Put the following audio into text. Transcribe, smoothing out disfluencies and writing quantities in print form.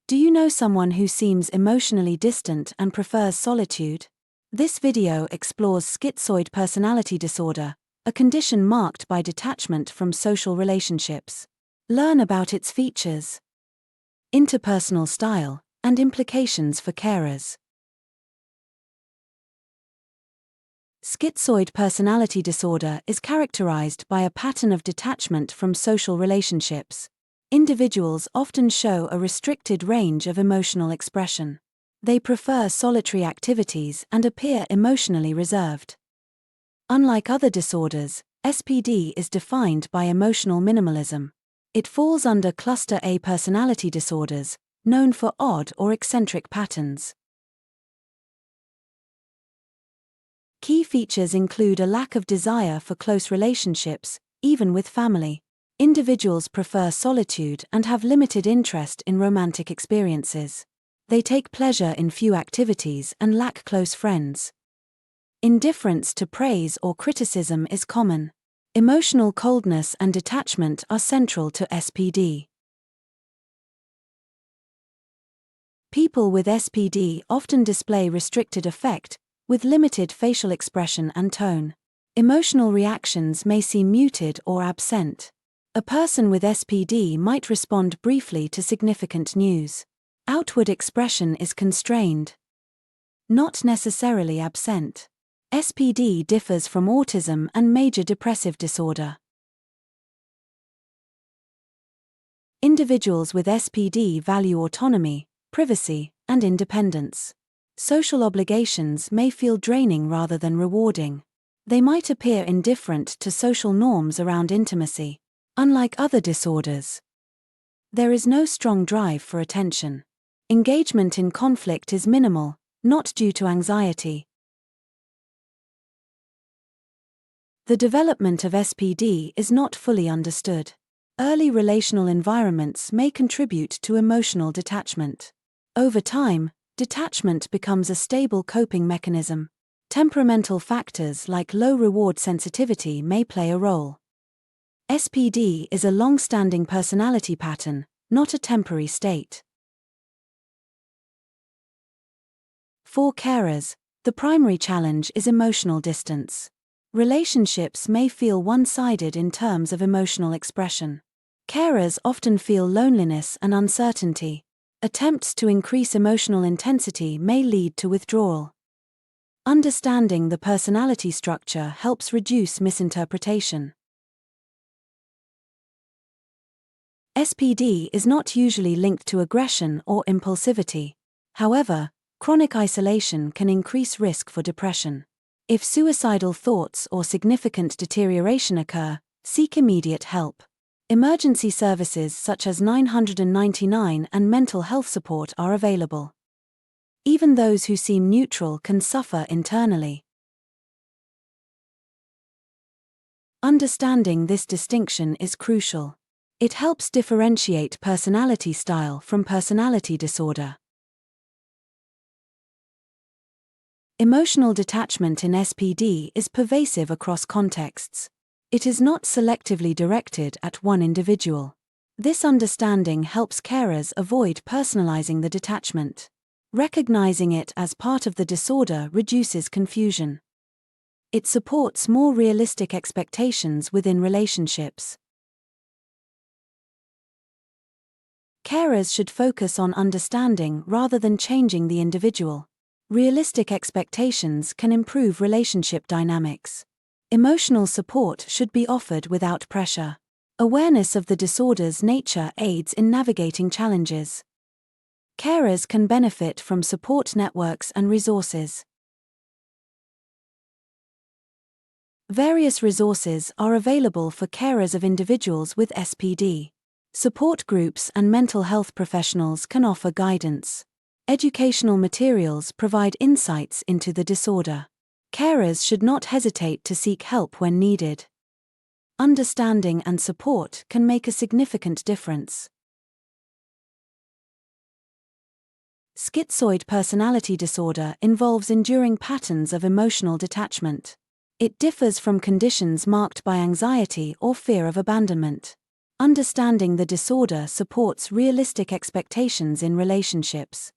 Do you know someone who seems emotionally distant and prefers solitude? This video explores schizoid personality disorder, a condition marked by detachment from social relationships. Learn about its features, interpersonal style, and implications for carers. Schizoid personality disorder is characterized by a pattern of detachment from social relationships. Individuals often show a restricted range of emotional expression. They prefer solitary activities and appear emotionally reserved. Unlike other disorders, SPD is defined by emotional minimalism. It falls under Cluster A personality disorders, known for odd or eccentric patterns. Key features include a lack of desire for close relationships, even with family. Individuals prefer solitude and have limited interest in romantic experiences. They take pleasure in few activities and lack close friends. Indifference to praise or criticism is common. Emotional coldness and detachment are central to SPD. People with SPD often display restricted affect, with limited facial expression and tone. Emotional reactions may seem muted or absent. A person with SPD might respond briefly to significant news. Outward expression is constrained, not necessarily absent. SPD differs from autism and major depressive disorder. Individuals with SPD value autonomy, privacy, and independence. Social obligations may feel draining rather than rewarding. They might appear indifferent to social norms around intimacy. Unlike other disorders, there is no strong drive for attention. Engagement in conflict is minimal, not due to anxiety. The development of SPD is not fully understood. Early relational environments may contribute to emotional detachment. Over time, detachment becomes a stable coping mechanism. Temperamental factors like low reward sensitivity may play a role. SPD is a long-standing personality pattern, not a temporary state. For carers, the primary challenge is emotional distance. Relationships may feel one-sided in terms of emotional expression. Carers often feel loneliness and uncertainty. Attempts to increase emotional intensity may lead to withdrawal. Understanding the personality structure helps reduce misinterpretation. SPD is not usually linked to aggression or impulsivity. However, chronic isolation can increase risk for depression. If suicidal thoughts or significant deterioration occur, seek immediate help. Emergency services such as 999 and mental health support are available. Even those who seem neutral can suffer internally. Understanding this distinction is crucial. It helps differentiate personality style from personality disorder. Emotional detachment in SPD is pervasive across contexts. It is not selectively directed at one individual. This understanding helps carers avoid personalizing the detachment. Recognizing it as part of the disorder reduces confusion. It supports more realistic expectations within relationships. Carers should focus on understanding rather than changing the individual. Realistic expectations can improve relationship dynamics. Emotional support should be offered without pressure. Awareness of the disorder's nature aids in navigating challenges. Carers can benefit from support networks and resources. Various resources are available for carers of individuals with SPD. Support groups and mental health professionals can offer guidance. Educational materials provide insights into the disorder. Carers should not hesitate to seek help when needed. Understanding and support can make a significant difference. Schizoid personality disorder involves enduring patterns of emotional detachment. It differs from conditions marked by anxiety or fear of abandonment. Understanding the disorder supports realistic expectations in relationships.